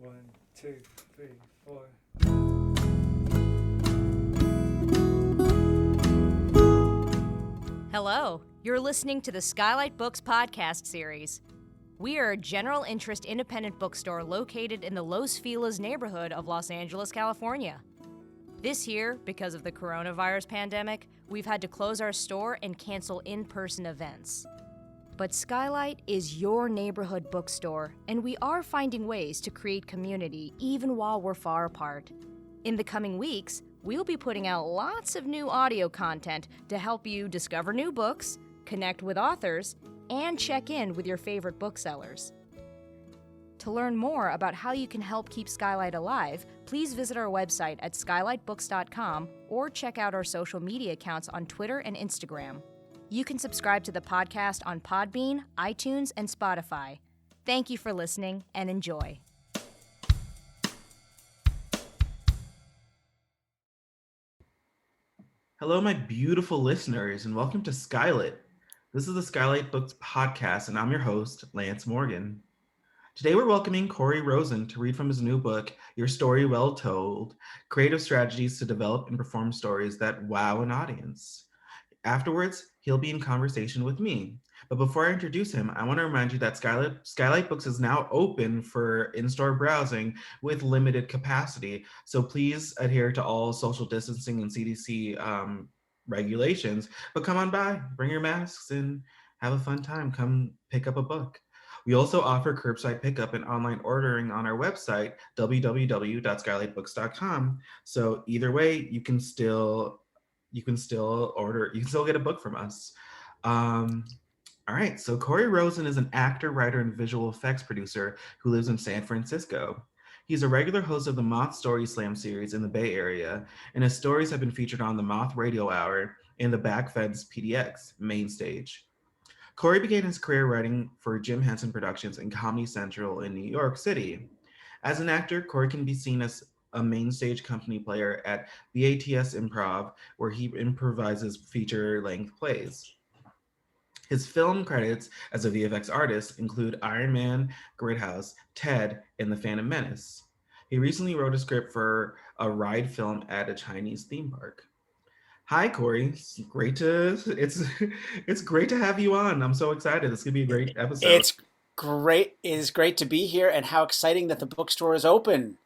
One, two, three, four. Hello, you're listening to the SKYLIT Books podcast series. We are a general interest independent bookstore located in the Los Feliz neighborhood of Los Angeles, California. This year, because of the coronavirus pandemic, we've had to close our store and cancel in-person events. But SKYLIT is your neighborhood bookstore, and we are finding ways to create community even while we're far apart. In the coming weeks, we'll be putting out lots of new audio content to help you discover new books, connect with authors, and check in with your favorite booksellers. To learn more about how you can help keep SKYLIT alive, please visit our website at skylitbooks.com or check out our social media accounts on Twitter and Instagram. You can subscribe to the podcast on Podbean, iTunes, and Spotify. Thank you for listening and enjoy. Hello, my beautiful listeners, and welcome to SKYLIT. This is the SKYLIT Books podcast, and I'm your host, Lance Morgan. Today, we're welcoming Corey Rosen to read from his new book, Your Story Well Told, Creative Strategies to Develop and Perform Stories That Wow an Audience. Afterwards, he'll be in conversation with me. But before I introduce him, I want to remind you that SKYLIT Books is now open for in-store browsing with limited capacity. So please adhere to all social distancing and CDC regulations. But come on by, bring your masks, and have a fun time. Come pick up a book. We also offer curbside pickup and online ordering on our website, www.skylitbooks.com. So either way, you can still order, you can still get a book from us. All right, so Corey Rosen is an actor, writer, and visual effects producer who lives in San Francisco. He's a regular host of the Moth Story Slam series in the Bay Area, and his stories have been featured on the Moth Radio Hour and the Backfeds PDX main stage. Corey began his career writing for Jim Henson Productions and Comedy Central in New York City. As an actor, Corey can be seen as a main stage company player at BATS Improv, where he improvises feature-length plays. His film credits as a VFX artist include Iron Man, Gridhouse, Ted, and The Phantom Menace. He recently wrote a script for a ride film at a Chinese theme park. Hi, Corey. It's great to have you on. I'm so excited. This could be a great episode. It's great. It is great to be here, and how exciting that the bookstore is open.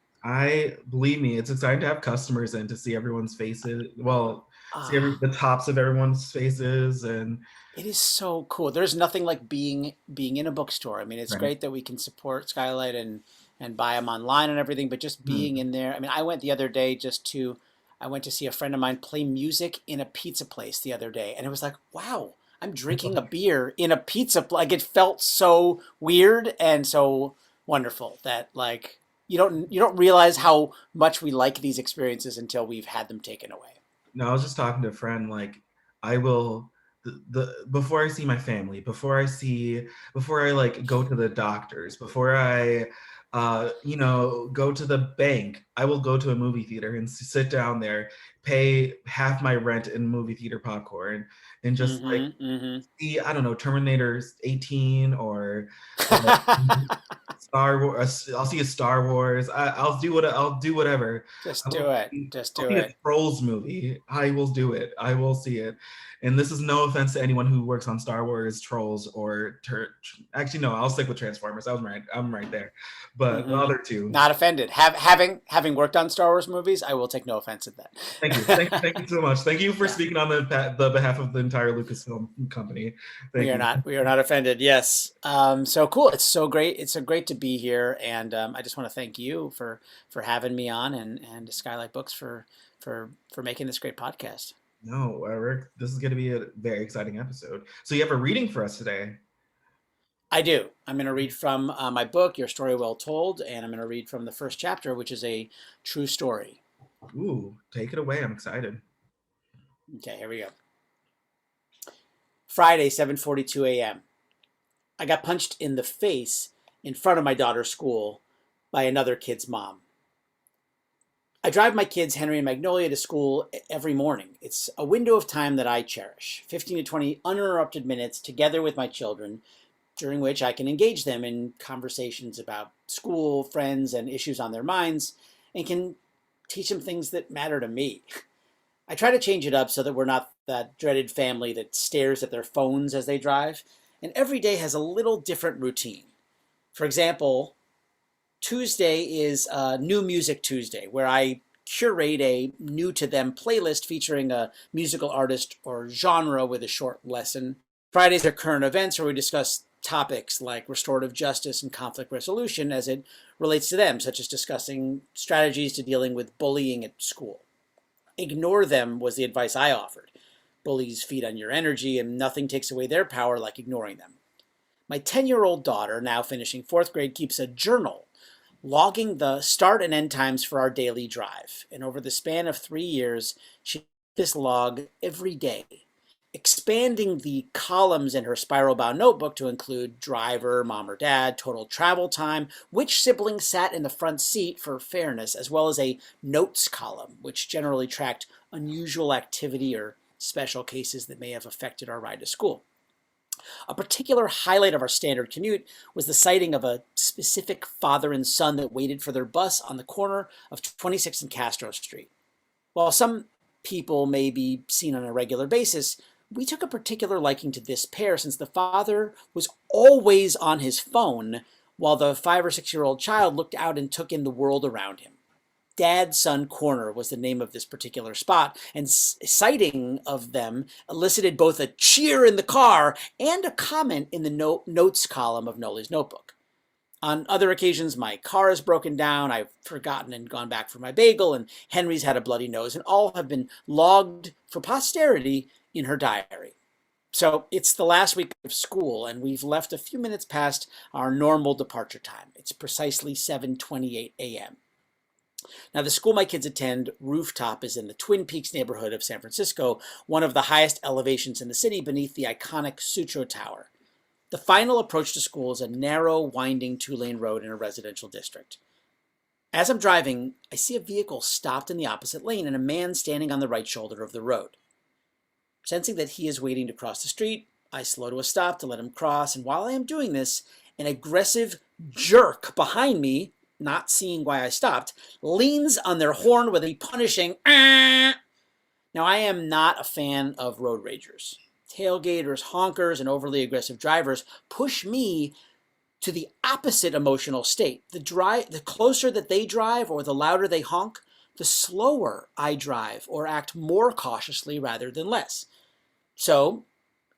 Believe me, it's exciting to have customers and to see everyone's faces. Well, see the tops of everyone's faces, and it is so cool. There's nothing like being in a bookstore. I mean, it's great that we can support SKYLIT and buy them online and everything, but just being in there. I mean, I went the other day I went to see a friend of mine play music in a pizza place the other day, and it was like, wow, I'm drinking a beer in a pizza place. Like, it felt so weird and so wonderful that, like, you don't realize how much we like these experiences until we've had them taken away. No, I was just talking to a friend, like, I will before I see my family, before I like go to the doctors, before I go to the bank, I will go to a movie theater and sit down there, pay half my rent in movie theater popcorn, and just see, I don't know, Terminator 18 or Star Wars. I'll see a Star Wars. I'll do whatever. Just do it. A Trolls movie. I will do it. I will see it. And this is no offense to anyone who works on Star Wars, Trolls, or actually no, I'll stick with Transformers. I'm right there. But the other two, not offended. Having worked on Star Wars movies, I will take no offense at that. Thank you. Thank you so much. Thank you for speaking on the behalf of the entire Lucasfilm company. We are not offended. Yes. So cool. It's so great. It's so great to be here, and I just want to thank you for having me on, and SKYLIT Books for making this great podcast. No, Eric, this is going to be a very exciting episode. So you have a reading for us today. I do. I'm going to read from my book, Your Story Well Told, and I'm going to read from the first chapter, which is a true story. Ooh, take it away. I'm excited. Okay, here we go. Friday, 7:42 a.m. I got punched in the face in front of my daughter's school by another kid's mom. I drive my kids, Henry and Magnolia, to school every morning. It's a window of time that I cherish. 15 to 20 uninterrupted minutes together with my children, during which I can engage them in conversations about school, friends, and issues on their minds, and can teach them things that matter to me. I try to change it up so that we're not that dreaded family that stares at their phones as they drive, and every day has a little different routine. For example, Tuesday is New Music Tuesday, where I curate a new to them playlist featuring a musical artist or genre with a short lesson. Fridays are current events, where we discuss topics like restorative justice and conflict resolution as it relates to them, such as discussing strategies to dealing with bullying at school. Ignore them was the advice I offered. Bullies feed on your energy, and nothing takes away their power like ignoring them. My 10-year-old daughter, now finishing 4th grade, keeps a journal logging the start and end times for our daily drive. And over the span of 3 years, she keeps this log every day, expanding the columns in her spiral-bound notebook to include driver, mom or dad, total travel time, which sibling sat in the front seat for fairness, as well as a notes column, which generally tracked unusual activity or special cases that may have affected our ride to school. A particular highlight of our standard commute was the sighting of a specific father and son that waited for their bus on the corner of 26th and Castro Street. While some people may be seen on a regular basis, we took a particular liking to this pair since the father was always on his phone while the 5 or 6-year-old child looked out and took in the world around him. Dad-Son Corner was the name of this particular spot, and sighting of them elicited both a cheer in the car and a comment in the notes column of Noli's notebook. On other occasions, my car is broken down, I've forgotten and gone back for my bagel, and Henry's had a bloody nose, and all have been logged for posterity in her diary. So it's the last week of school, and we've left a few minutes past our normal departure time. It's precisely 7:28 a.m. Now, the school my kids attend, Rooftop, is in the Twin Peaks neighborhood of San Francisco, one of the highest elevations in the city beneath the iconic Sutro Tower. The final approach to school is a narrow, winding 2-lane road in a residential district. As I'm driving, I see a vehicle stopped in the opposite lane and a man standing on the right shoulder of the road. Sensing that he is waiting to cross the street, I slow to a stop to let him cross, and while I am doing this, an aggressive jerk behind me, not seeing why I stopped, leans on their horn with a punishing "ah." Now, I am not a fan of road ragers. Tailgaters, honkers, and overly aggressive drivers push me to the opposite emotional state. The closer that they drive or the louder they honk, the slower I drive or act more cautiously rather than less. So,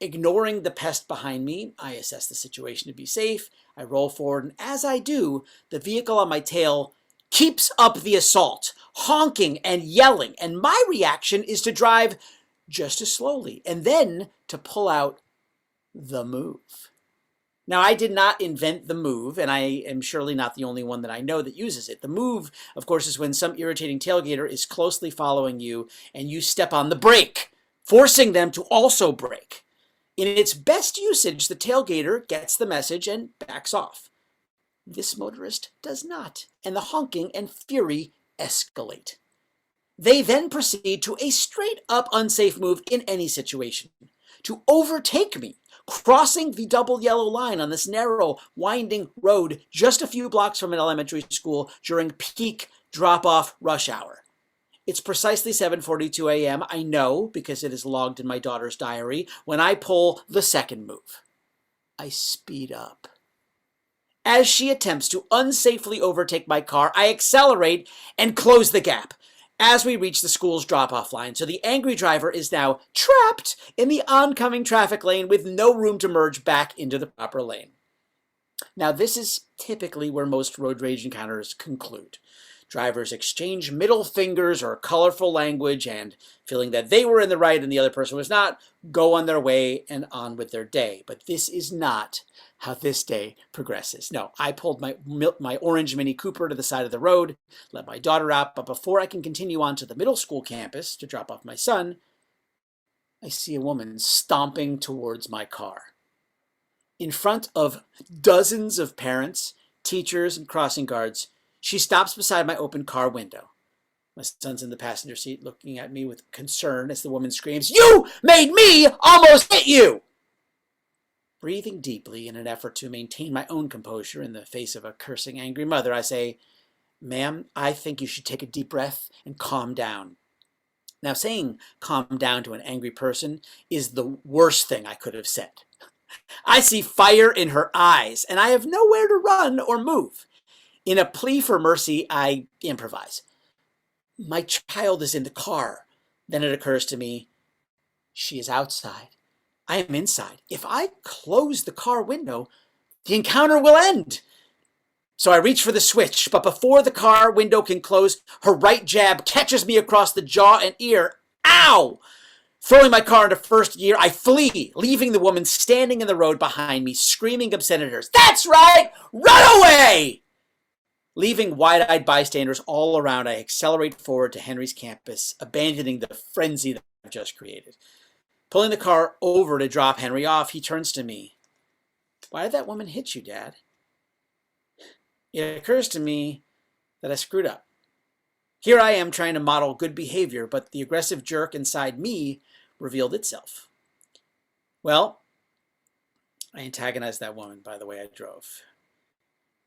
ignoring the pest behind me, I assess the situation to be safe. I roll forward, and as I do, the vehicle on my tail keeps up the assault, honking and yelling, and my reaction is to drive just as slowly, and then to pull out the move. Now, I did not invent the move, and I am surely not the only one that I know that uses it. The move, of course, is when some irritating tailgater is closely following you, and you step on the brake, forcing them to also brake. In its best usage, the tailgater gets the message and backs off. This motorist does not, and the honking and fury escalate. They then proceed to a straight-up unsafe move in any situation, to overtake me, crossing the double yellow line on this narrow, winding road just a few blocks from an elementary school during peak drop-off rush hour. It's precisely 7:42 a.m., I know, because it is logged in my daughter's diary, when I pull the second move. I speed up. As she attempts to unsafely overtake my car, I accelerate and close the gap as we reach the school's drop-off line. So the angry driver is now trapped in the oncoming traffic lane with no room to merge back into the proper lane. Now, this is typically where most road rage encounters conclude. Drivers exchange middle fingers or colorful language and, feeling that they were in the right and the other person was not, go on their way and on with their day. But this is not how this day progresses. No, I pulled my orange Mini Cooper to the side of the road, let my daughter out, but before I can continue on to the middle school campus to drop off my son, I see a woman stomping towards my car. In front of dozens of parents, teachers, and crossing guards, she stops beside my open car window. My son's in the passenger seat looking at me with concern as the woman screams, "You made me almost hit you!" Breathing deeply in an effort to maintain my own composure in the face of a cursing, angry mother, I say, "Ma'am, I think you should take a deep breath and calm down." Now, saying calm down to an angry person is the worst thing I could have said. I see fire in her eyes, and I have nowhere to run or move. In a plea for mercy, I improvise. "My child is in the car." Then it occurs to me, she is outside. I am inside. If I close the car window, the encounter will end. So I reach for the switch, but before the car window can close, her right jab catches me across the jaw and ear. Ow! Throwing my car into first gear, I flee, leaving the woman standing in the road behind me, screaming obscenities. "That's right! Run away!" Leaving wide-eyed bystanders all around, I accelerate forward to Henry's campus, abandoning the frenzy that I've just created. Pulling the car over to drop Henry off, he turns to me. "Why did that woman hit you, Dad?" It occurs to me that I screwed up. Here I am trying to model good behavior, but the aggressive jerk inside me revealed itself. Well, I antagonized that woman by the way I drove.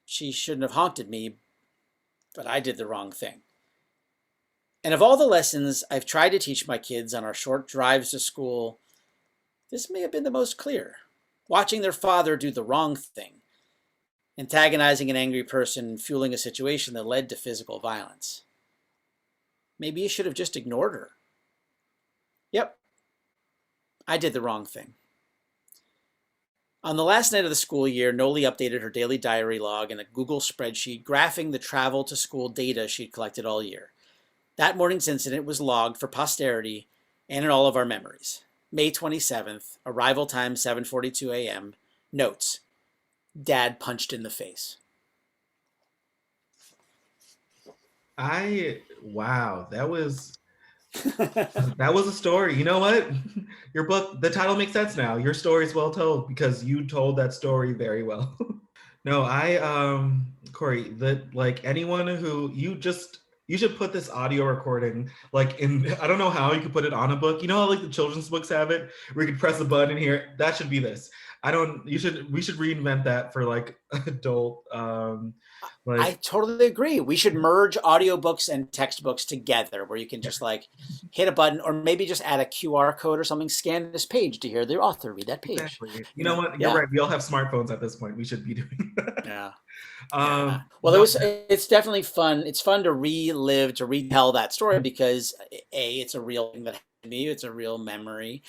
She shouldn't have honked at me, but I did the wrong thing. And of all the lessons I've tried to teach my kids on our short drives to school, this may have been the most clear. Watching their father do the wrong thing, antagonizing an angry person, fueling a situation that led to physical violence. Maybe you should have just ignored her. Yep, I did the wrong thing. On the last night of the school year, Noli updated her daily diary log in a Google spreadsheet graphing the travel to school data she'd collected all year. That morning's incident was logged for posterity and in all of our memories. May 27th, arrival time 7:42 a.m. Notes: Dad punched in the face. Wow, that was a story. You know what? Your book, the title makes sense now. Your story is well told because you told that story very well. No, Corey, anyone who you should put this audio recording I don't know how you could put it on a book. You know how the children's books have it where you could press a button here? That should be this. We should reinvent that for adult I totally agree. We should merge audiobooks and textbooks together where you can just hit a button or maybe just add a QR code or something, scan this page to hear the author read that page. Exactly. You know what? You're right. We all have smartphones at this point. We should be doing that. Yeah. Well, it's definitely fun. It's fun to relive, to retell that story because A, it's a real thing that happened to me. It's a real memory.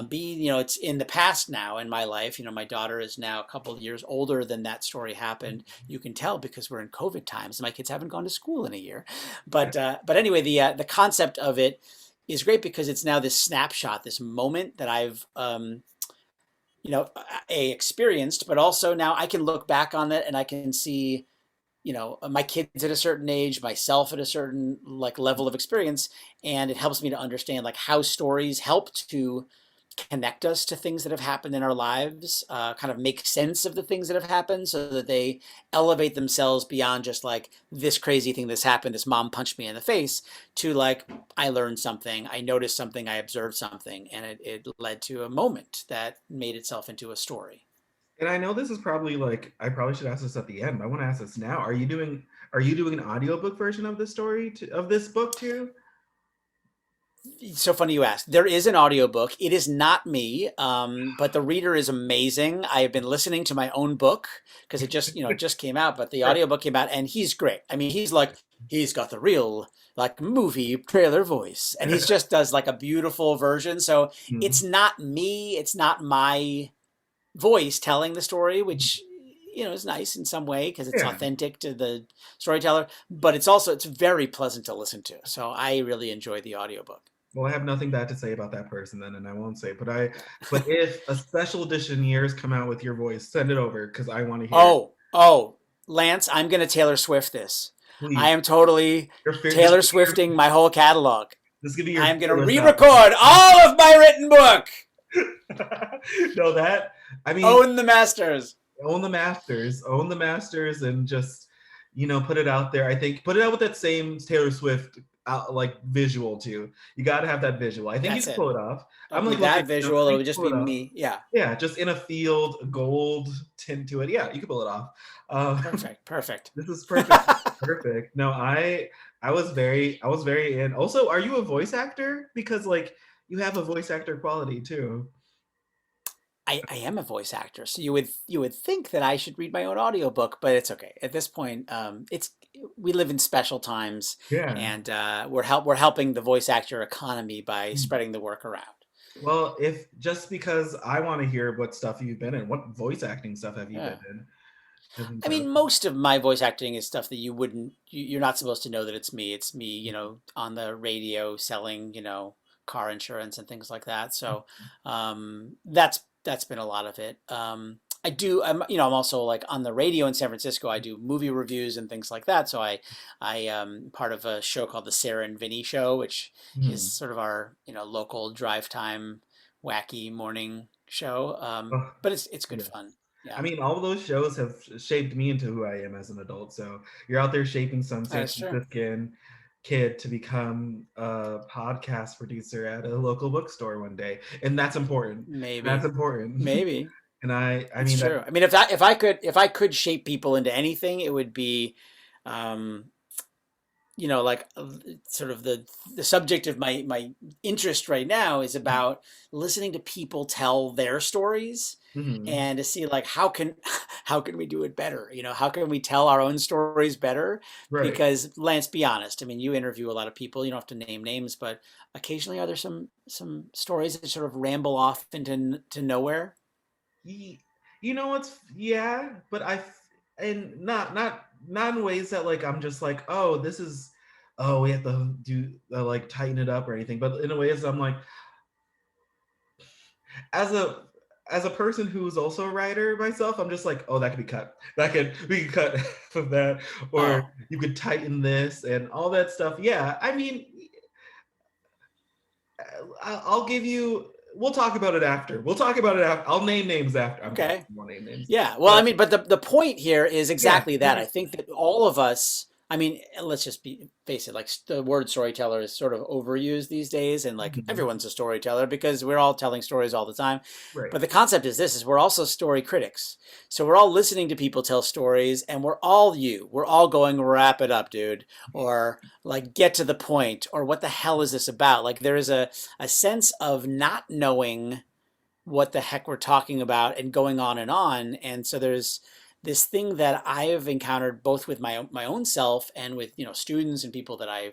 B, it's in the past now in my life. My daughter is now a couple of years older than that story happened. You can tell because we're in COVID times. My kids haven't gone to school in a year. But anyway, the concept of it is great because it's now this snapshot, this moment that I've experienced, but also now I can look back on it and I can see, my kids at a certain age, myself at a certain level of experience, and it helps me to understand how stories help to connect us to things that have happened in our lives, kind of make sense of the things that have happened so that they elevate themselves beyond just this crazy thing that's happened, this mom punched me in the face, to I learned something, I noticed something, I observed something, and it led to a moment that made itself into a story. And I know this is probably I probably should ask this at the end, but I want to ask this now. Are you doing an audiobook version of this story, of this book too? It's so funny you ask. There is an audiobook. It is not me, but the reader is amazing. I have been listening to my own book because it just, just came out, but the audiobook came out and he's great. I mean, he's got the real movie trailer voice and he just does a beautiful version. So It's not me. It's not my voice telling the story, which is nice in some way because it's authentic to the storyteller, but it's very pleasant to listen to. So I really enjoy the audiobook. Well, I have nothing bad to say about that person then, and I won't say. But if a special edition years come out with your voice, send it over because I want to hear. Oh, Lance, I'm gonna Taylor Swift this. Please. I am totally Taylor Swifting my whole catalog. This could be your. I'm gonna re-record all of my written book. No, that I mean. Own the masters. Own the masters, and just put it out there. I think put it out with that same Taylor Swift like visual too. You got to have that visual. I think you That's can it. pull it off. It'll I'm be like that looking, visual. I think It'll you just pull be it off. me. Yeah. Yeah, just in a field, gold tint to it. Yeah, you can pull it off. Perfect. This is perfect. Perfect. No, I was very in. Also, are you a voice actor? Because like you have a voice actor quality too. I am a voice actor, so you would think that I should read my own audiobook, but it's okay. At this point, it's we live in special times, Yeah. and we're helping the voice actor economy by spreading the work around. Well, if just because I want to hear what stuff you've been in, what voice acting stuff have you been Yeah. in? Isn't I that- mean, most of my voice acting is stuff that you're not supposed to know that it's me. It's me, on the radio selling, car insurance and things like that. So, that's been a lot of it. I'm also like on the radio in San Francisco. I do movie reviews and things like that. So I part of a show called the Sarah and Vinny Show, which is Hmm. sort of our, local drive time wacky morning show. Oh, But it's good yeah. fun. I Yeah, mean, all of those shows have shaped me into who I am as an adult. So you're out there shaping some that San is true. Franciscan kid to become a podcast producer at a local bookstore one day, and that's important. That's Maybe. important. Maybe. And I It's mean that. true. I mean, if I could shape people into anything, it would be, um, like sort of the subject of my interest right now is about listening to people tell their stories Mhm. and to see like how can we do it better? How can we tell our own stories better? Right. Because let's be honest. I mean, you interview a lot of people. You don't have to name names, but occasionally are there some stories that sort of ramble off into nowhere? Ye- You know what's yeah, but and not in ways that like I'm just like, oh, this is, oh, we have to do like tighten it up or anything, but in a way as I'm like, as a person who's also a writer myself, I'm just like, oh, that could be cut. We could cut from that, or Oh, you could tighten this and all that stuff. Yeah, I mean, I'll give you. We'll talk about it after. We'll talk about it after. I'll name names after. I'm kidding. okay. I won't name names. Yeah, well, I But mean, but the point here is yeah, exactly that. I think that all of us, I mean, let's just face it, like the word storyteller is sort of overused these days, and like mhm, everyone's a storyteller because we're all telling stories all the time. right. But the concept is this: is we're also story critics. So we're all listening to people tell stories, and we're all you. We're all going, wrap it up, dude, or like get to the point, or what the hell is this about? Like there is a sense of not knowing what the heck we're talking about and going on and on. And so there's this thing that I have encountered both with my own self and with students and people that I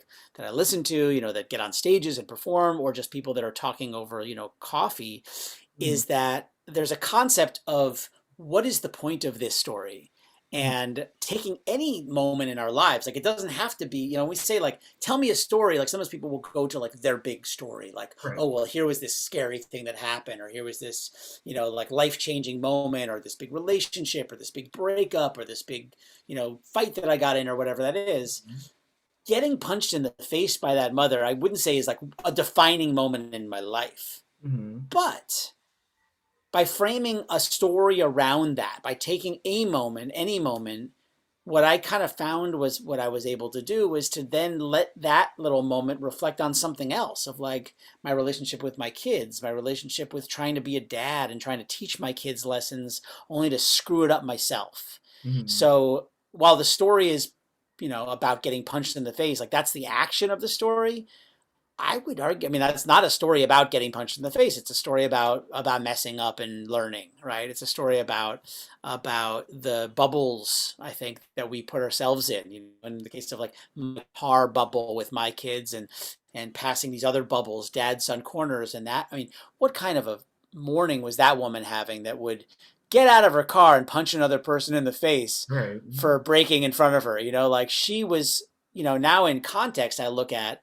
listen to, that get on stages and perform, or just people that are talking over coffee, Mhm, is that there's a concept of what is the point of this story, mhm, and taking any moment in our lives, like it doesn't have to be, we say like tell me a story, like sometimes people will go to like their big story, like, right. oh well, here was this scary thing that happened, or here was this like life-changing moment, or this big relationship, or this big breakup, or this big fight that I got in, or whatever that is. Mhm, Getting punched in the face by that mother, I wouldn't say is like a defining moment in my life, mhm, but by framing a story around that, by taking a moment, any moment, what I kind of found was what I was able to do was to then let that little moment reflect on something else, of like my relationship with my kids, my relationship with trying to be a dad and trying to teach my kids lessons only to screw it up myself. mhm, So while the story is, about getting punched in the face, like that's the action of the story, I would argue, I mean, that's not a story about getting punched in the face. It's a story about messing up and learning, right? It's a story about the bubbles, I think, that we put ourselves in. In the case of like my car bubble with my kids, and passing these other bubbles, dad son corners, and that. I mean, what kind of a morning was that woman having that would get out of her car and punch another person in the face right. for braking in front of her? Like she was. Now in context, I look at,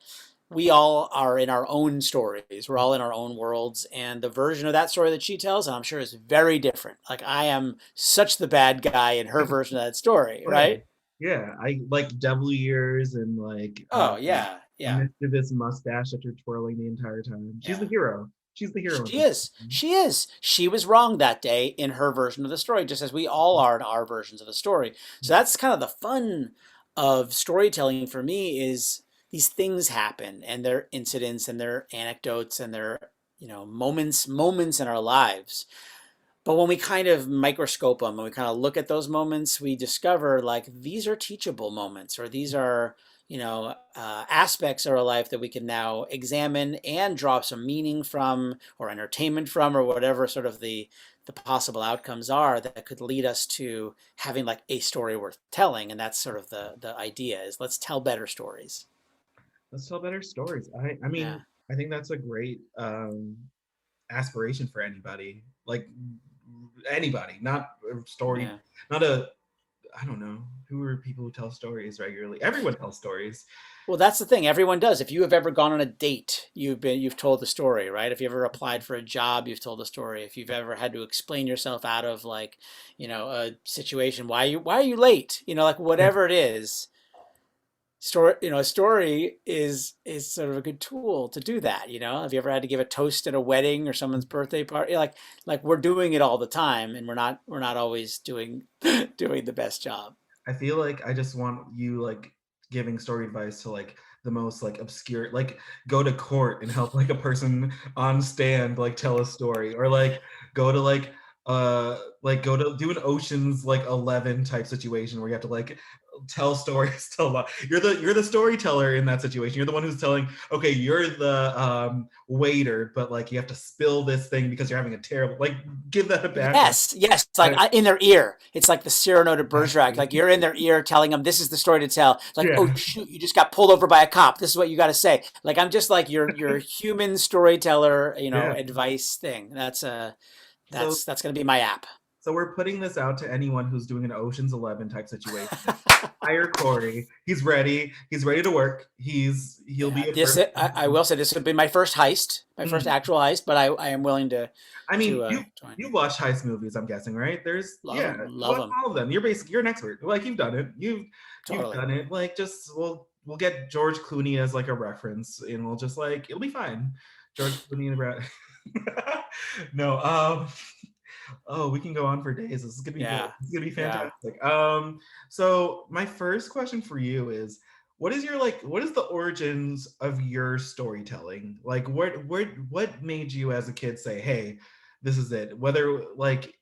we all are in our own stories. We're all in our own worlds. And the version of that story that she tells, and I'm sure is very different. Like I am such the bad guy in her version of that story, Right. right? Yeah, I like devil ears and like Oh, yeah. Yeah. mischievous mustache that you're twirling the entire time. She's the Yeah. hero. She's the hero of She this. is. She is. She was wrong that day in her version of the story, just as we all are in our versions of the story. So that's kind of the fun of storytelling for me, is these things happen, and they're incidents and they're anecdotes and they're, moments in our lives. But when we kind of microscope them and we kind of look at those moments, we discover like these are teachable moments, or these are, aspects of our life that we can now examine and draw some meaning from, or entertainment from, or whatever sort of the possible outcomes are that could lead us to having like a story worth telling. And that's sort of the idea, is let's tell better stories. Let's tell better stories. I mean, Yeah. I think that's a great aspiration for anybody. Like anybody, not a story, Yeah. not a, I don't know, who are people who tell stories regularly? Everyone tells stories. Well, that's the thing. Everyone does. If you have ever gone on a date, you've told the story, right? If you ever applied for a job, you've told the story. If you've ever had to explain yourself out of like, a situation, why are you late? Like whatever it is, a story is sort of a good tool to do that. Have you ever had to give a toast at a wedding or someone's birthday party? Like we're doing it all the time, and we're not always doing the best job. I feel like I just want you like giving story advice to like the most like obscure, like go to court and help like a person on stand like tell a story, or like go to go to do an Ocean's like 11 type situation where you have to like tell stories to a lot. You're the storyteller in that situation. You're the one who's telling, okay, you're the waiter, but like you have to spill this thing because you're having a terrible, like give that a back. Yes. It's like in their ear. It's like the Cyrano de Bergerac. Like you're in their ear telling them this is the story to tell. Like, oh shoot, you just got pulled over by a cop. This is what you got to say. Like I'm just like your human storyteller, advice thing. That's going to be my app. So we're putting this out to anyone who's doing an Ocean's 11 type situation. Hire Corey. He's ready. He's ready to work. He'll be. I will say this would be my first heist, my first actual heist. But I am willing to. I mean, you watch heist movies. I'm guessing, right? Love them. All of them. You're an expert. Like you've done it. You've done it. Like just we'll get George Clooney as like a reference, and we'll just like it'll be fine. George Clooney and Brad. No. Oh, we can go on for days. This is gonna be good. It's gonna be fantastic. Yeah. So my first question for you is, what is the origins of your storytelling? Like what made you as a kid say, hey, this is it? Whether like,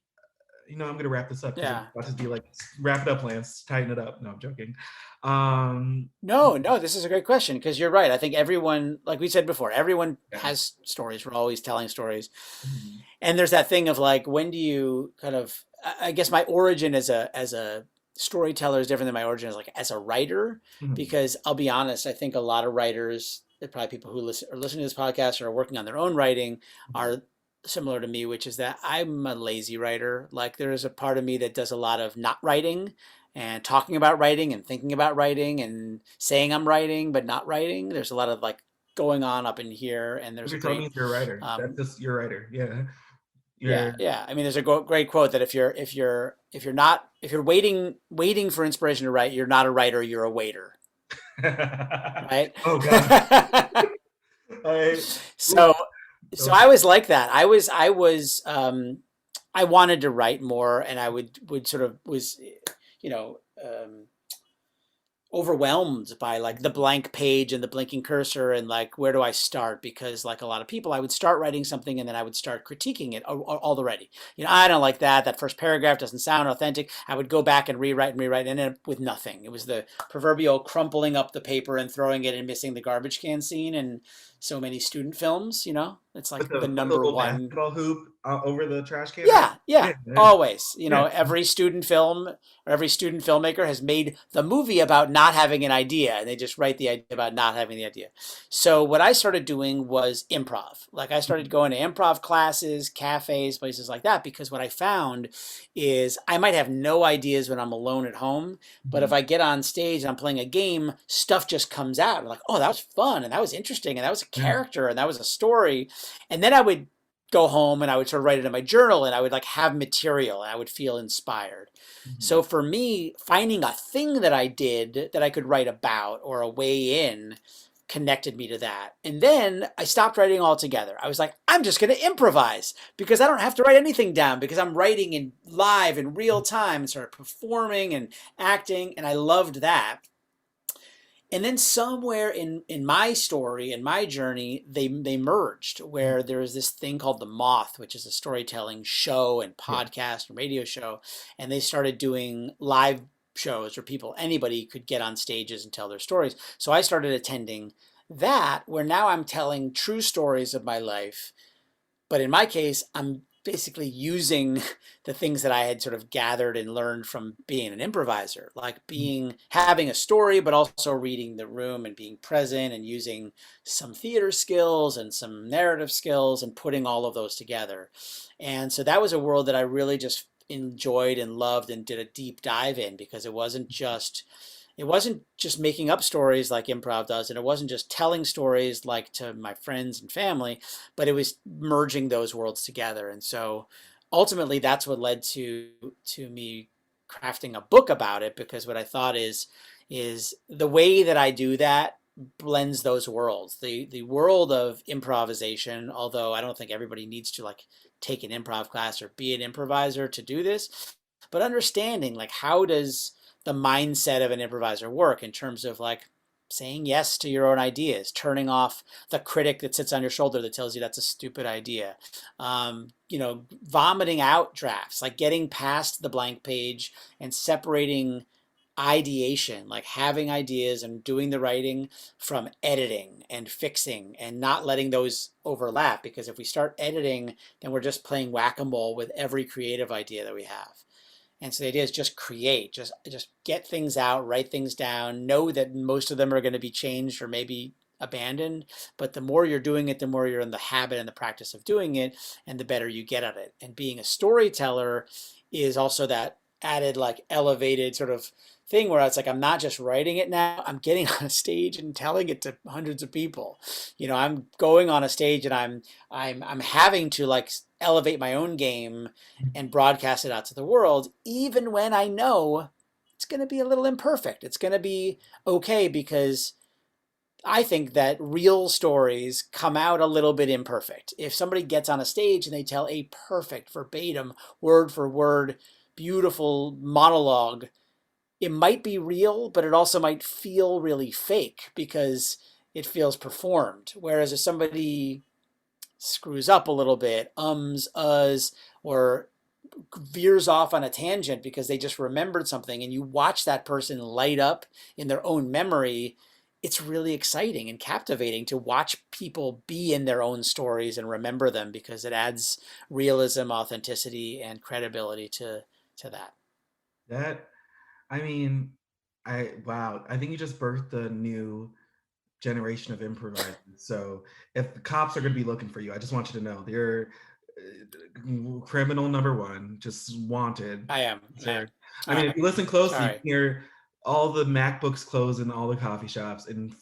I'm gonna wrap this up. Yeah. I'll just be like, wrap it up, Lance, tighten it up. No, I'm joking. No, this is a great question, because you're right. I think everyone, like we said before, everyone has stories. We're always telling stories. Mm-hmm. And there's that thing of like, when do you kind of, I guess my origin as a storyteller is different than my origin as a writer, because I'll be honest, I think a lot of writers, probably people who are listening to this podcast or are working on their own writing, are similar to me, which is that I'm a lazy writer. Like there is a part of me that does a lot of not writing and talking about writing and thinking about writing and saying I'm writing but not writing. There's a lot of like going on up in here, and there's you're telling me you're a writer. That's just you're a writer. Yeah. I mean, there's a great quote that if you're waiting for inspiration to write, you're not a writer, you're a waiter. Right? Oh god. So I was like that. I wanted to write more, and I would sort of was, overwhelmed by like the blank page and the blinking cursor and like, where do I start? Because like a lot of people, I would start writing something and then I would start critiquing it already. I don't like that. That first paragraph doesn't sound authentic. I would go back and rewrite and end up with nothing. It was the proverbial crumpling up the paper and throwing it and missing the garbage can scene in so many student films. It's like the number one basketball hoop over the trash can. Yeah. Always. Every student film or every student filmmaker has made the movie about not having an idea, and they just write the idea about not having the idea. So what I started doing was improv. Like I started going to improv classes, cafes, places like that, because what I found is I might have no ideas when I'm alone at home, but if I get on stage and I'm playing a game, stuff just comes out. I'm like, oh, that was fun, and that was interesting, and that was a character, and that was a story. And then I would go home and I would sort of write it in my journal, and I would like have material, and I would feel inspired. So for me, finding a thing that I did that I could write about, or a way in, connected me to that. And then I stopped writing altogether. I was like, I'm just going to improvise, because I don't have to write anything down, because I'm writing in live in real time and sort of performing and acting. And I loved that. And then somewhere in my story, in my journey, they merged, where there was this thing called The Moth, which is a storytelling show and podcast and radio show. And they started doing live shows where anybody could get on stages and tell their stories. So I started attending that, where now I'm telling true stories of my life. But in my case, I'm basically using the things that I had sort of gathered and learned from being an improviser, like having a story, but also reading the room and being present and using some theater skills and some narrative skills and putting all of those together. And so that was a world that I really just enjoyed and loved and did a deep dive in, because it wasn't just making up stories like improv does, and it wasn't just telling stories like to my friends and family, but it was merging those worlds together. And so ultimately that's what led to me crafting a book about it, because what I thought is the way that I do that blends those worlds. The world of improvisation, although I don't think everybody needs to like take an improv class or be an improviser to do this, but understanding like how does the mindset of an improviser work in terms of like saying yes to your own ideas, turning off the critic that sits on your shoulder that tells you that's a stupid idea, vomiting out drafts, like getting past the blank page and separating ideation, like having ideas and doing the writing, from editing and fixing, and not letting those overlap, because if we start editing, then we're just playing whack-a-mole with every creative idea that we have. And so the idea is just create, just get things out, write things down, know that most of them are going to be changed or maybe abandoned. But the more you're doing it, the more you're in the habit and the practice of doing it, and the better you get at it. And being a storyteller is also that added like elevated sort of thing where it's like, I'm not just writing it now, I'm getting on a stage and telling it to hundreds of people. I'm going on a stage and I'm having to like elevate my own game and broadcast it out to the world, even when I know it's going to be a little imperfect. It's going to be okay, because I think that real stories come out a little bit imperfect. If somebody gets on a stage and they tell a perfect, verbatim, word for word, beautiful monologue, it might be real, but it also might feel really fake because it feels performed. Whereas if somebody screws up a little bit, uhs, or veers off on a tangent because they just remembered something, and you watch that person light up in their own memory, it's really exciting and captivating to watch people be in their own stories and remember them, because it adds realism, authenticity, and credibility to that. I mean, wow, I think you just birthed a new generation of improvisers. So if the cops are going to be looking for you, I just want you to know you're criminal number one, just wanted. I am. Sure. I mean, if you listen closely, Sorry. you can hear all the MacBooks close in all the coffee shops, and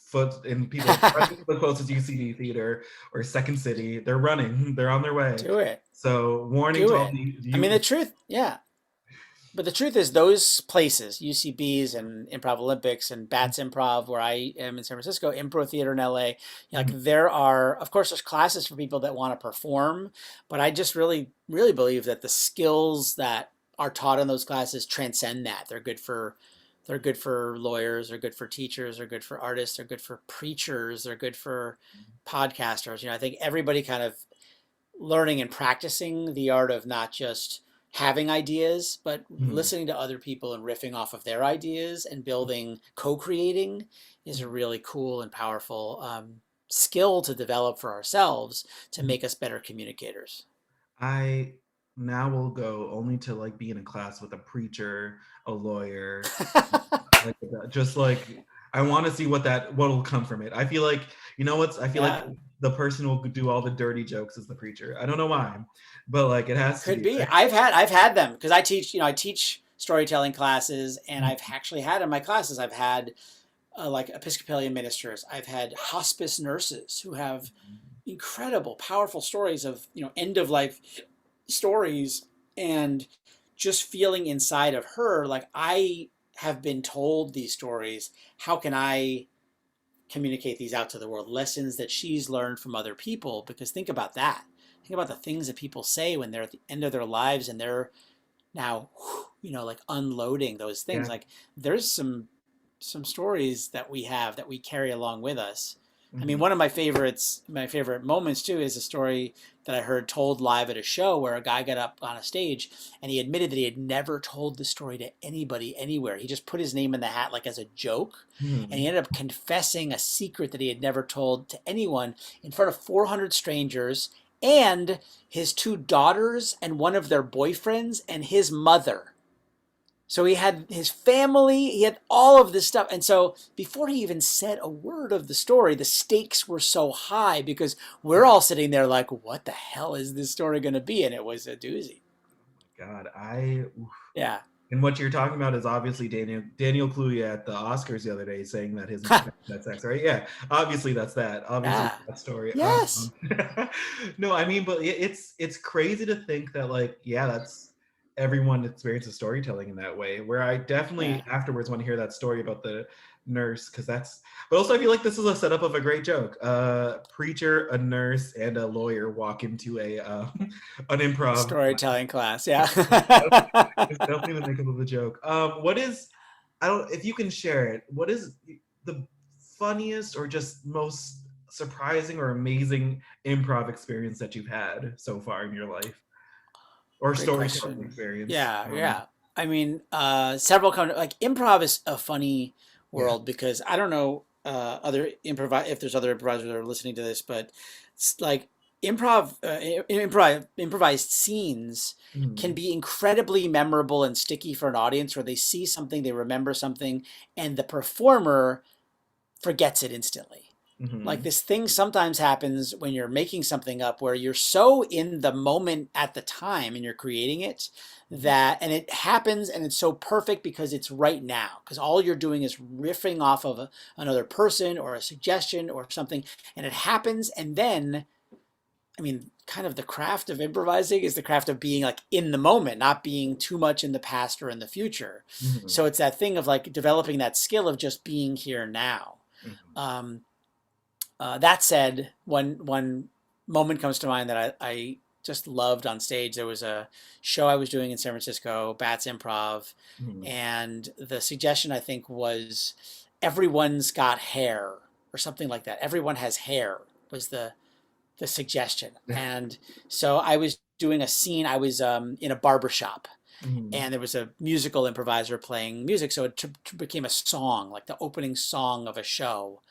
people running to the closest UCB theater or Second City. They're running. They're on their way. Do it. So warning to all the. I mean, the truth, yeah. But the truth is, those places, UCBs and Improv Olympics and Bats Improv, where I am in San Francisco, Improv Theater in LA, like there are, of course, there's classes for people that want to perform, but I just really, really believe that the skills that are taught in those classes transcend that. They're good for lawyers, they're good for teachers, they're good for artists, they're good for preachers, they're good for podcasters. I think everybody kind of learning and practicing the art of not just having ideas, but listening to other people and riffing off of their ideas and building, co-creating is a really cool and powerful skill to develop for ourselves to make us better communicators. I now will go only to like be in a class with a preacher, a lawyer, like just like I want to see what'll come from it. I feel like like the person who will do all the dirty jokes is the preacher. I don't know why, but like it has to be. Right? I've had them because I teach storytelling classes, and I've actually had in my classes, I've had like Episcopalian ministers, I've had hospice nurses who have incredible, powerful stories of end of life stories, and just feeling inside of her like, I have been told these stories. How can I communicate these out to the world? Lessons that she's learned from other people. Because think about that. Think about the things that people say when they're at the end of their lives and they're now, like unloading those things. Yeah. Like there's some stories that we have that we carry along with us. I mean, Mhm. one of my favorite moments too is a story that I heard told live at a show where a guy got up on a stage and he admitted that he had never told the story to anybody anywhere. He just put his name in the hat like as a joke, and he Mhm. ended up confessing a secret that he had never told to anyone in front of 400 strangers and his two daughters and one of their boyfriends and his mother. So he had his family, he had all of this stuff. And so before he even said a word of the story, the stakes were so high because we're all sitting there like, what the hell is this story going to be? And it was a doozy. God, Yeah. and what you're talking about is obviously Daniel Kaluuya at the Oscars the other day saying that his had sex, right? Yeah, obviously that's that. Obviously Yeah. that story. Yes. No, I mean, but it's crazy to think that like, yeah, that's everyone experiences storytelling in that way. Where I definitely Yeah. afterwards want to hear that story about the nurse because that's. But also, I feel like this is a setup of a great joke. Preacher, a nurse, and a lawyer walk into a an improv. Storytelling class. Yeah. It's definitely the makeup of the joke. What is, I don't, if you can share it, what is the funniest or just most surprising or amazing improv experience that you've had so far in your life? Or Great storytelling question. experience? Yeah. Yeah. I mean, several kind of like improv is a funny Yeah. world because I don't know if there's other improvisers that are listening to this, but it's like improvised scenes can Mhm. be incredibly memorable and sticky for an audience where they see something, they remember something, and the performer forgets it instantly. Like Mhm. this thing sometimes happens when you're making something up where you're so in the moment at the time and you're creating it Mhm. that, and it happens and it's so perfect because it's right now. Because all you're doing is riffing off of another person or a suggestion or something, and it happens. And then, I mean, kind of the craft of improvising is the craft of being like in the moment, not being too much in the past or in the future. So Mhm. it's that thing of like developing that skill of just being here now. Mhm. Um, that said, one moment comes to mind that I just loved on stage. There was a show I was doing in San Francisco, Bats Improv, Mhm. and the suggestion I think was everyone's got hair or something like that. Everyone has hair was the suggestion. And so I was doing a scene. I was in a barber shop, Mhm. and there was a musical improviser playing music, so it became a song, like the opening song of a show,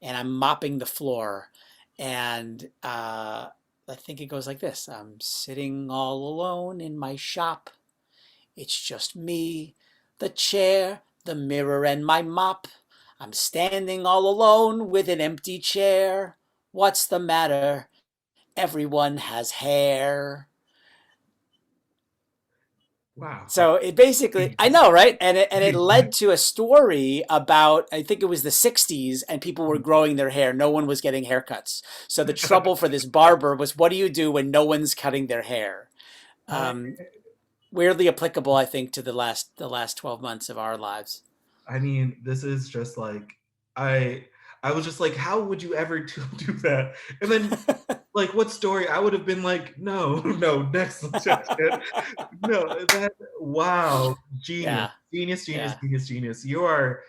and I'm mopping the floor, and I think it goes like this: I'm sitting all alone in my shop. It's just me, the chair, the mirror, and my mop. I'm standing all alone with an empty chair. What's the matter? Everyone has hair. Wow. So it basically, I Genius. know, right? And it led to a story about, I think it was the 60s, and people were growing their hair. No one was getting haircuts. So the trouble for this barber was, what do you do when no one's cutting their hair? I Um, Weirdly applicable, I think, to the last 12 months of our lives. I mean, this is just like I I was just like, how would you ever do that? And then like what story? I would have been like, no, no, next suggestion. No, that wow, genius, Yeah, genius, genius, yeah, genius, genius. You are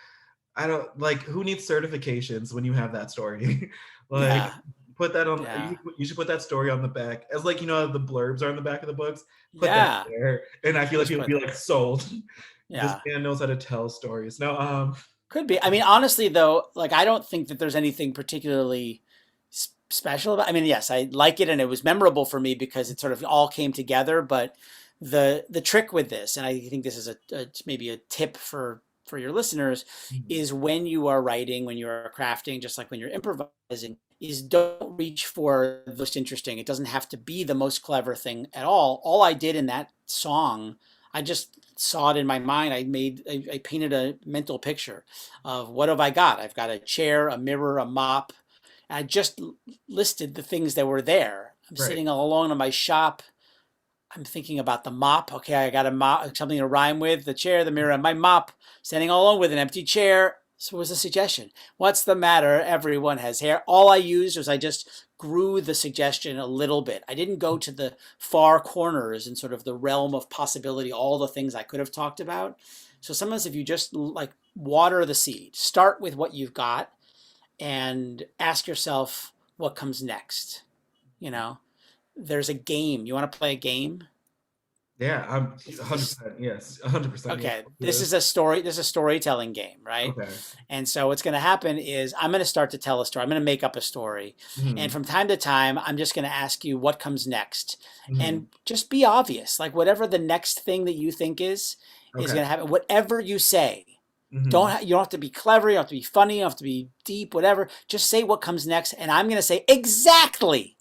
I don't like who needs certifications when you have that story? Like yeah, put that on yeah, you should put that story on the back as like the blurbs are on the back of the books. Put that yeah. there. And I feel like Just people would put be that. like sold. This Yeah. man knows how to tell stories. No, Could be. I mean, honestly, though, like I don't think that there's anything particularly special about. I mean, yes, I like it, and it was memorable for me because it sort of all came together. But the trick with this, and I think this is maybe a tip for your listeners, Mhm. is when you are writing, when you are crafting, just like when you're improvising, is don't reach for the most interesting. It doesn't have to be the most clever thing at all. All I did in that song, I just saw it in my mind. I painted a mental picture of what have I got? I've got a chair, a mirror, a mop. And I just listed the things that were there. I'm Right. sitting all alone in my shop. I'm thinking about the mop. Okay, I got a mop, something to rhyme with the chair, the mirror, my mop. Standing all alone with an empty chair. So it was a suggestion. What's the matter? Everyone has hair. All I used was I just grew the suggestion a little bit. I didn't go to the far corners and sort of the realm of possibility, all the things I could have talked about. So sometimes if you just like water the seed. Start with what you've got and ask yourself what comes next. You know, there's a game. You want to play a game? Yeah, I'm 100%. Yes, 100%. Okay, Yeah. this is a story. This is a storytelling game, right? Okay. And so what's going to happen is I'm going to start to tell a story. I'm going to make up a story, and Mhm. from time to time, I'm just going to ask you what comes next, Mhm. and just be obvious. Like whatever the next thing that you think is Okay. going to happen. Whatever you say, Mhm. you don't have to be clever. You don't have to be funny. You don't have to be deep. Whatever. Just say what comes next, and I'm going to say exactly.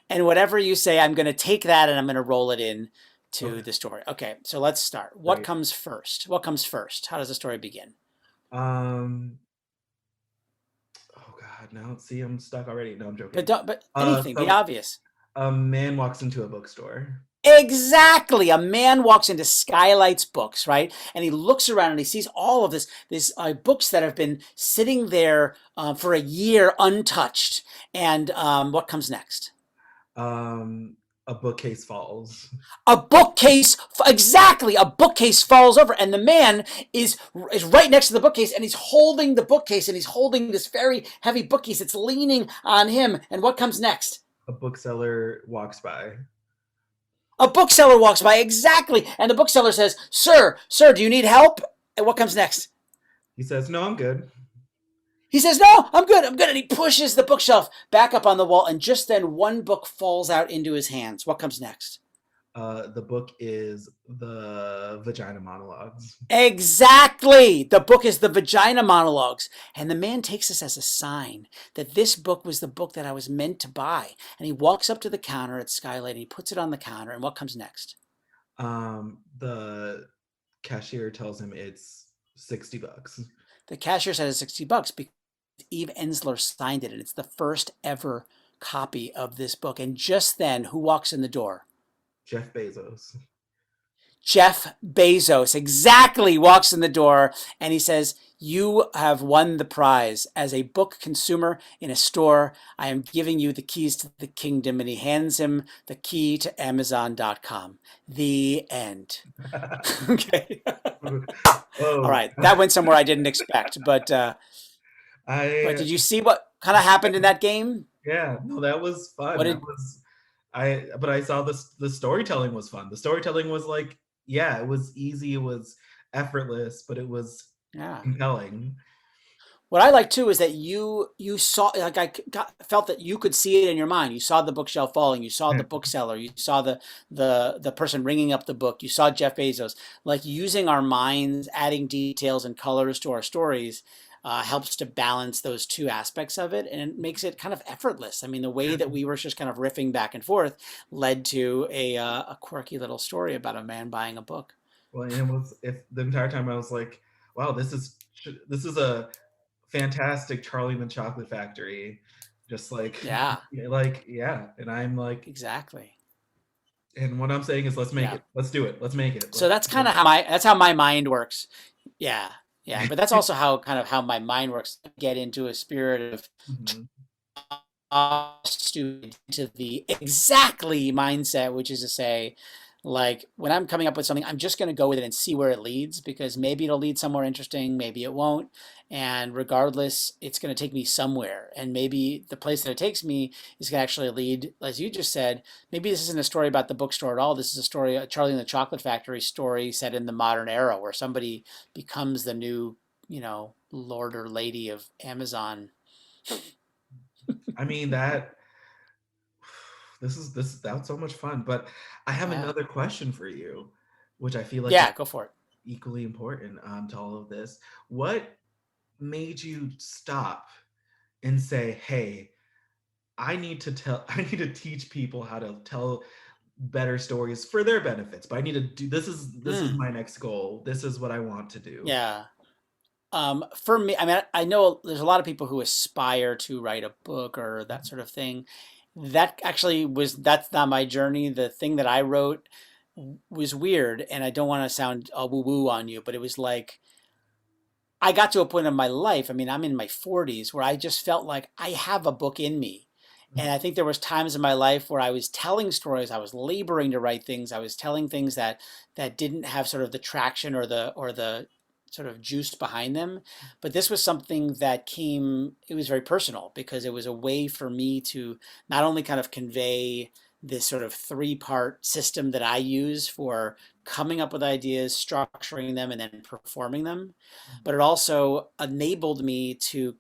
And whatever you say, I'm going to take that and I'm going to roll it in to Okay. the story. Okay, so let's start. What Great. comes first? What comes first? How does the story begin? Um. Oh God, no. See, I'm stuck already. No, I'm But joking. don't, but anything, be So obvious. a man walks into a bookstore. Exactly. A man walks into SKYLIT's books, right? And he looks around and he sees all of these books that have been sitting there for a year untouched. And what comes next? Um, a bookcase falls. A bookcase, exactly, a bookcase falls over, and the man is right next to the bookcase, and he's holding the bookcase, and he's holding this very heavy bookcase. It's leaning on him. And what comes next? A bookseller walks by. A bookseller walks by, exactly, and the bookseller says, Sir, do you need help?" And what comes next? He says, "No, I'm good." He says, "No, I'm good, and he pushes the bookshelf back up on the wall, and just then one book falls out into his hands. What comes next? The book is the Vagina Monologues. Exactly. The book is the Vagina Monologues. And the man takes this as a sign that this book was the book that I was meant to buy. And he walks up to the counter at SKYLIT and he puts it on the counter. And what comes next? The cashier tells him it's $60. The cashier said it's $60 because Eve Ensler signed it. And it's the first ever copy of this book. And just then, who walks in the door? Jeff Bezos. Jeff Bezos exactly walks in the door and he says, "You have won the prize. As a book consumer in a store, I am giving you the keys to the kingdom." And he hands him the key to Amazon.com. The end. Okay. Oh, All right. That went somewhere I didn't expect. But did you see what kind of happened in that game? Yeah, no, that was fun. What did But I saw this, the storytelling was fun. The storytelling was like, yeah, it was easy, it was effortless, but it was yeah. compelling. What I like too is that you saw, like felt that you could see it in your mind. You saw the bookshelf falling. You saw the bookseller. You saw the person ringing up the book. You saw Jeff Bezos. Like using our minds, adding details and colors to our stories helps to balance those two aspects of it, and it makes it kind of effortless. I mean, the way that we were just kind of riffing back and forth led to a quirky little story about a man buying a book. Well, and it was, if the entire time I was like, wow, this is a fantastic Charlie and the Chocolate Factory. Just like, Yeah, like, yeah. And I'm like, exactly. and what I'm saying is, let's make it. Let's do it. Let's make it. So that's kind of how my mind works. Yeah. Yeah. But that's also how my mind works. Get into a spirit of Mhm. to the exactly mindset, which is to say, like when I'm coming up with something, I'm just going to go with it and see where it leads, because maybe it'll lead somewhere interesting, maybe it won't. And regardless, it's going to take me somewhere. And maybe the place that it takes me is going to actually lead, as you just said, maybe this isn't a story about the bookstore at all. This is a story, a Charlie and the Chocolate Factory story set in the modern era where somebody becomes the new, lord or lady of Amazon. I mean, that's so much fun. But I have another question for you, which I feel like is go for it. equally important to all of this. What made you stop and say, "Hey, I need to teach people how to tell better stories for their benefits, but I need to do this is my next goal. This is what I want to do." Yeah. For me, I mean, I know there's a lot of people who aspire to write a book or that sort of thing. That's not my journey. The thing that I wrote was weird, and I don't want to sound all woo-woo on you, but it was like, I got to a point in my life, I mean, I'm in my 40s, where I just felt like I have a book in me. And I think there was times in my life where I was telling stories, I was laboring to write things, I was telling things that didn't have sort of the traction or the sort of juice behind them. But this was something that came, it was very personal because it was a way for me to not only kind of convey this sort of three-part system that I use for coming up with ideas, structuring them, and then performing them, but it also enabled me to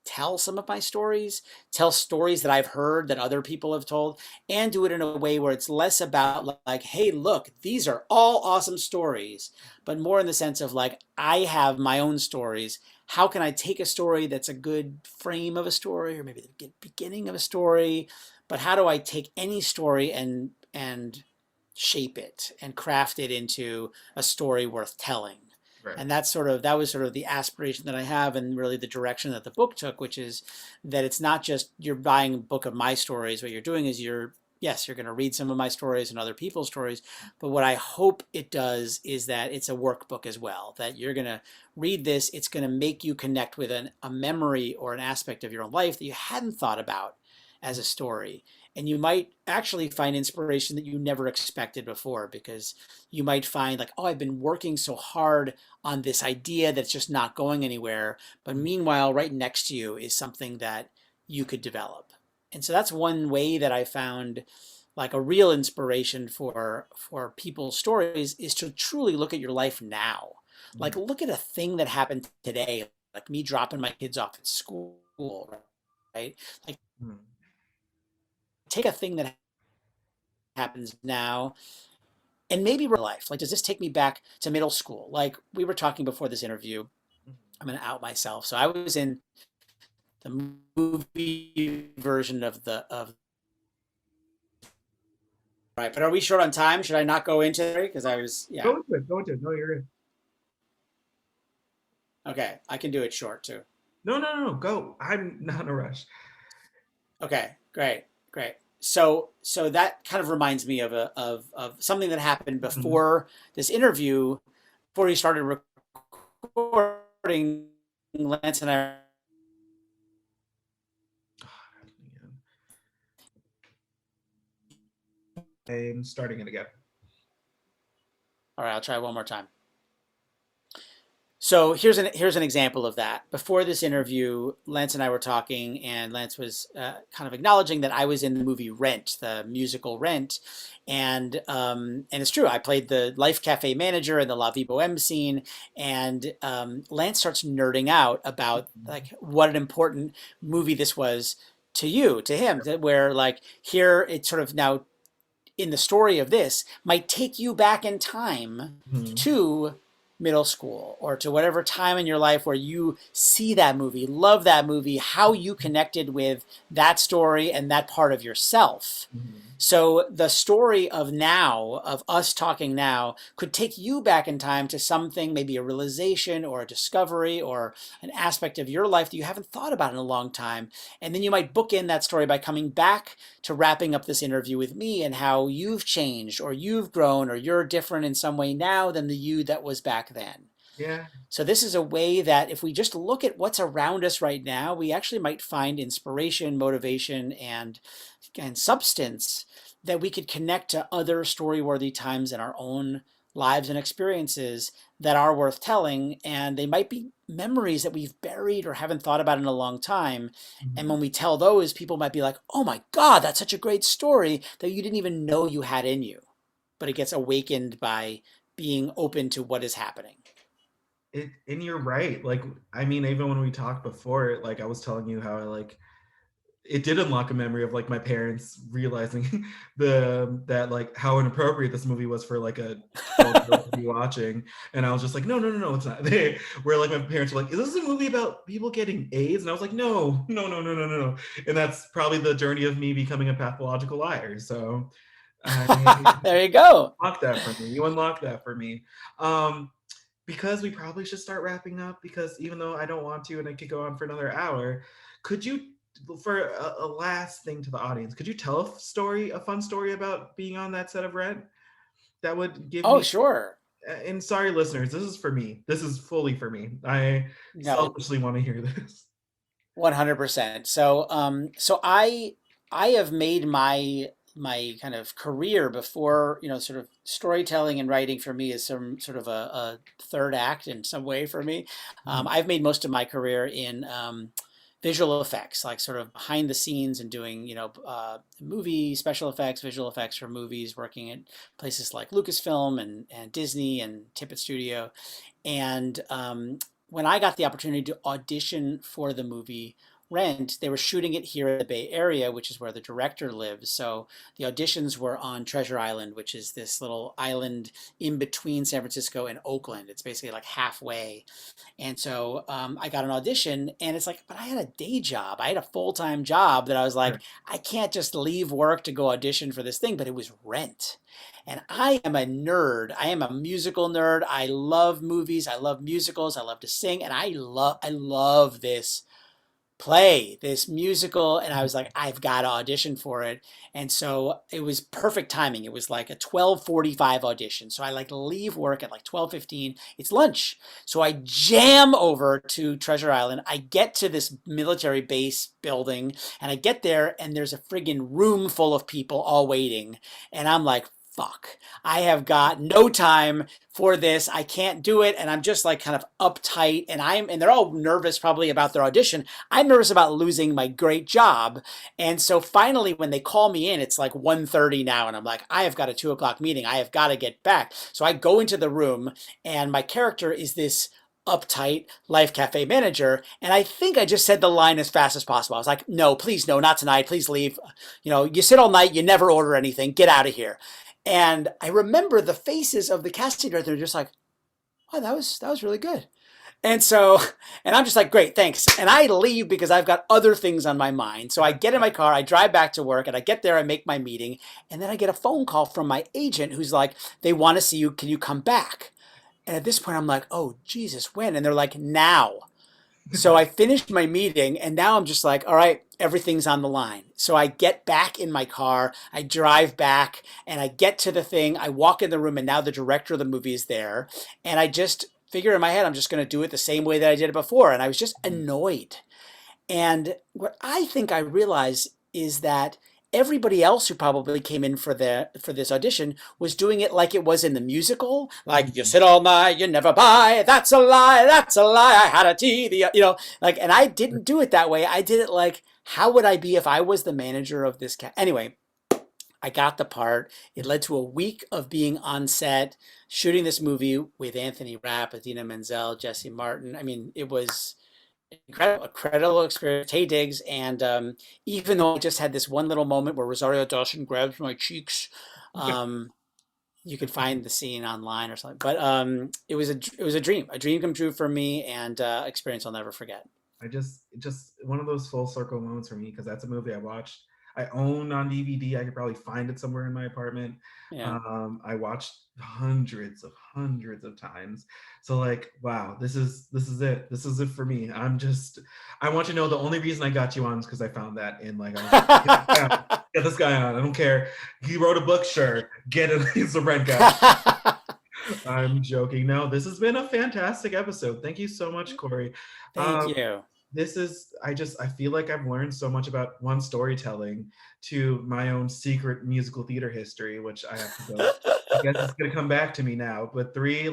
tell some of my stories, tell stories that I've heard that other people have told, and do it in a way where it's less about like, hey, look, these are all awesome stories, but more in the sense of like, I have my own stories. How can I take a story that's a good frame of a story, or maybe the beginning of a story, but how do I take any story and shape it and craft it into a story worth telling? Right. And that was sort of the aspiration that I have, and really the direction that the book took, which is that it's not just you're buying a book of my stories. What you're doing is you're going to read some of my stories and other people's stories, but what I hope it does is that it's a workbook as well, that you're going to read this, it's going to make you connect with a memory or an aspect of your own life that you hadn't thought about as a story. And you might actually find inspiration that you never expected before, because you might find like, oh, I've been working so hard on this idea that's just not going anywhere. But meanwhile, right next to you is something that you could develop. And so that's one way that I found like a real inspiration for people's stories, is to truly look at your life now. Like, look at a thing that happened today, like me dropping my kids off at school, right? Like, take a thing that happens now and maybe real life. Like, does this take me back to middle school? Like we were talking before this interview, I'm going to out myself. So I was in the movie version of right. But are we short on time? Should I not go into it? Because I was, yeah. Go into it. No, you're good. Okay. I can do it short too. No. Go. I'm not in a rush. Okay. Great. So that kind of reminds me of something that happened before this interview, before you started recording. Lance and I. I'm starting it again. All right, I'll try one more time. So here's an example of that. Before this interview, Lance and I were talking, and Lance was kind of acknowledging that I was in the movie Rent, the musical Rent, and it's true. I played the Life Cafe manager in the La Vie Boheme scene, and Lance starts nerding out about like what an important movie this was to him, where like here it's sort of now in the story of this might take you back in time to middle school or to whatever time in your life where you see that movie, love that movie, how you connected with that story and that part of yourself. So the story of now, of us talking now, could take you back in time to something, maybe a realization or a discovery or an aspect of your life that you haven't thought about in a long time. And then you might bookend that story by coming back to wrapping up this interview with me and how you've changed or you've grown or you're different in some way now than the you that was back then. Yeah. So this is a way that if we just look at what's around us right now, we actually might find inspiration, motivation, and substance that we could connect to other story-worthy times in our own lives and experiences that are worth telling. And they might be memories that we've buried or haven't thought about in a long time. And when we tell those, people might be like, oh my God, that's such a great story that you didn't even know you had in you. But it gets awakened by being open to what is happening. And you're right. Like, I mean, even when we talked before, like I was telling you how it did unlock a memory of like my parents realizing that like how inappropriate this movie was for like a 12-year-old to be watching, and I was just like, no, it's not. Where like my parents were like, is this a movie about people getting AIDS? And I was like, no. And that's probably the journey of me becoming a pathological liar. So there you go. You unlocked that for me. Because we probably should start wrapping up, because even though I don't want to and I could go on for another hour, could you, for a last thing to the audience, could you tell a fun story about being on that set of Rent that would give me... Sure. And sorry, listeners, this is for me. This is fully for me. I selfishly want to hear this. 100%. So I have made my my kind of career before, sort of storytelling and writing for me is some sort of a third act in some way for me. I've made most of my career in visual effects, like sort of behind the scenes and doing, movie special effects, visual effects for movies, working at places like Lucasfilm and Disney and Tippett Studio. And when I got the opportunity to audition for the movie Rent, they were shooting it here in the Bay Area, which is where the director lives. So the auditions were on Treasure Island, which is this little island in between San Francisco and Oakland. It's basically like halfway. And so I got an audition, and it's like, but I had a day job. I had a full-time job that I was like, Sure. I can't just leave work to go audition for this thing, but it was Rent. And I am a nerd. I am a musical nerd. I love movies. I love musicals. I love to sing. And I love this play, this musical. And I was like, I've got to audition for it. And so it was perfect timing. It was like a 12:45 audition. So I like leave work at like 12:15. It's lunch. So I jam over to Treasure Island. I get to this military base building, and I get there, and there's a friggin' room full of people all waiting. And I'm like, fuck, I have got no time for this. I can't do it. And I'm just like kind of uptight, and they're all nervous probably about their audition. I'm nervous about losing my great job. And so finally, when they call me in, it's like 1:30 now. And I'm like, I have got a 2 o'clock meeting. I have got to get back. So I go into the room, and my character is this uptight Life Cafe manager. And I think I just said the line as fast as possible. I was like, no, please, no, not tonight. Please leave. You sit all night, you never order anything. Get out of here. And I remember the faces of the casting director. They're just like, oh, that was really good. And so, and I'm just like, great, thanks. And I leave because I've got other things on my mind. So I get in my car, I drive back to work, and I get there, I make my meeting. And then I get a phone call from my agent who's like, they want to see you. Can you come back? And at this point, I'm like, oh, Jesus, when? And they're like, now. So I finished my meeting, and now I'm just like, all right, everything's on the line. So I get back in my car, I drive back, and I get to the thing. I walk in the room, and now the director of the movie is there. And I just figure in my head, I'm just going to do it the same way that I did it before. And I was just annoyed. And what I think I realized is that everybody else who probably came in for this audition was doing it like it was in the musical, like you sit all night, you never buy, that's a lie, I had a tea, like, and I didn't do it that way. I did it like, how would I be if I was the manager of this cat? Anyway, I got the part. It led to a week of being on set, shooting this movie with Anthony Rapp, Adina Menzel, Jesse Martin. I mean, it was incredible experience. Tay Diggs, and even though I just had this one little moment where Rosario Dawson grabs my cheeks, you can find the scene online or something. But it was a dream come true for me, and experience I'll never forget. I just one of those full circle moments for me, because that's a movie I watched. I own on DVD. I could probably find it somewhere in my apartment. Yeah. I watched hundreds of times. So like, wow, this is it. This is it for me. I want you to know the only reason I got you on is because I found that in like, get this guy on. I don't care. He wrote a book, sure. Get it. He's a Rent guy. I'm joking. No, this has been a fantastic episode. Thank you so much, Corey. Thank you. I feel like I've learned so much about one, storytelling, to my own secret musical theater history, which I have to go. I guess it's gonna come back to me now. But 3,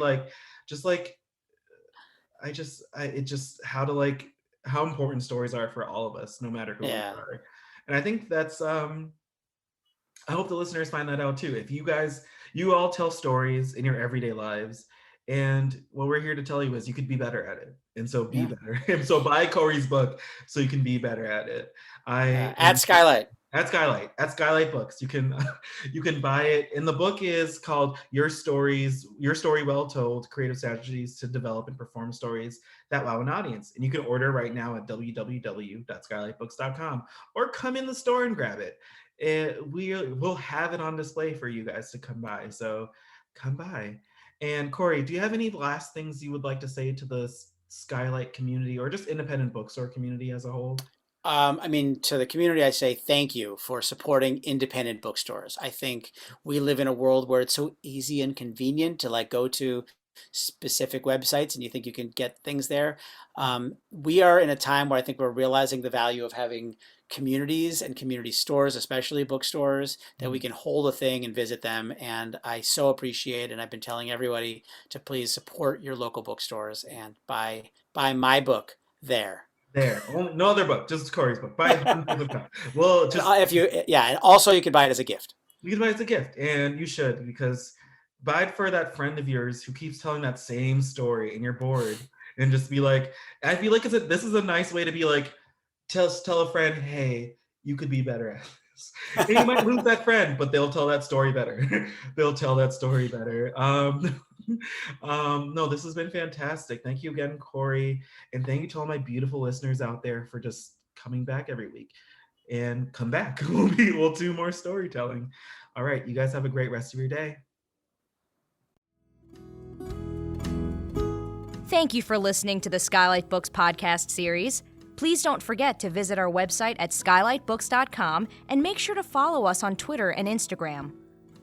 how important stories are for all of us, no matter who we are. And I think that's I hope the listeners find that out too. If you all tell stories in your everyday lives, and what we're here to tell you is you could be better at it. And so be better. And so buy Corey's book so you can be better at it. At SKYLIT. At SKYLIT Books. You can buy it. And the book is called Your Story Well Told: Creative Strategies to Develop and Perform Stories That Wow an Audience. And you can order right now at www.skylitbooks.com, or come in the store and grab it. We'll have it on display for you guys to come by. So come by. And Corey, do you have any last things you would like to say to the SKYLIT community, or just independent bookstore community as a whole? I mean, to the community, I say thank you for supporting independent bookstores. I think we live in a world where it's so easy and convenient to like go to specific websites and you think you can get things there. We are in a time where I think we're realizing the value of having communities and community stores, especially bookstores, that we can hold a thing and visit them. And I so appreciate, and I've been telling everybody to please support your local bookstores and buy my book there. There, no other book, just Corey's book. Buy it. Well, just and also you could buy it as a gift. You can buy it as a gift, and you should, because buy it for that friend of yours who keeps telling that same story, and you're bored, and just be like, I feel like this is a nice way to be like, tell a friend, hey, you could be better at this. And you might lose that friend, but they'll tell that story better. They'll tell that story better. No, this has been fantastic. Thank you again, Corey. And thank you to all my beautiful listeners out there for just coming back every week. And come back. We'll do more storytelling. All right, you guys have a great rest of your day. Thank you for listening to the SKYLIT Books podcast series. Please don't forget to visit our website at skylitbooks.com and make sure to follow us on Twitter and Instagram.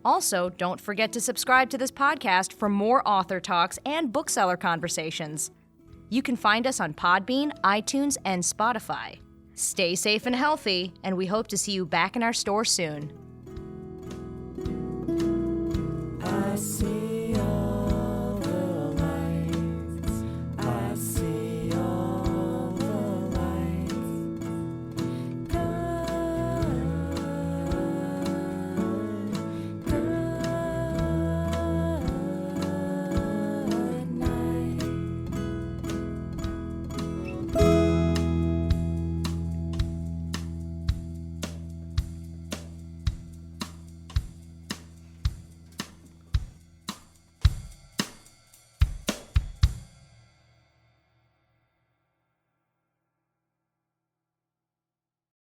Also, don't forget to subscribe to this podcast for more author talks and bookseller conversations. You can find us on Podbean, iTunes, and Spotify. Stay safe and healthy, and we hope to see you back in our store soon. I see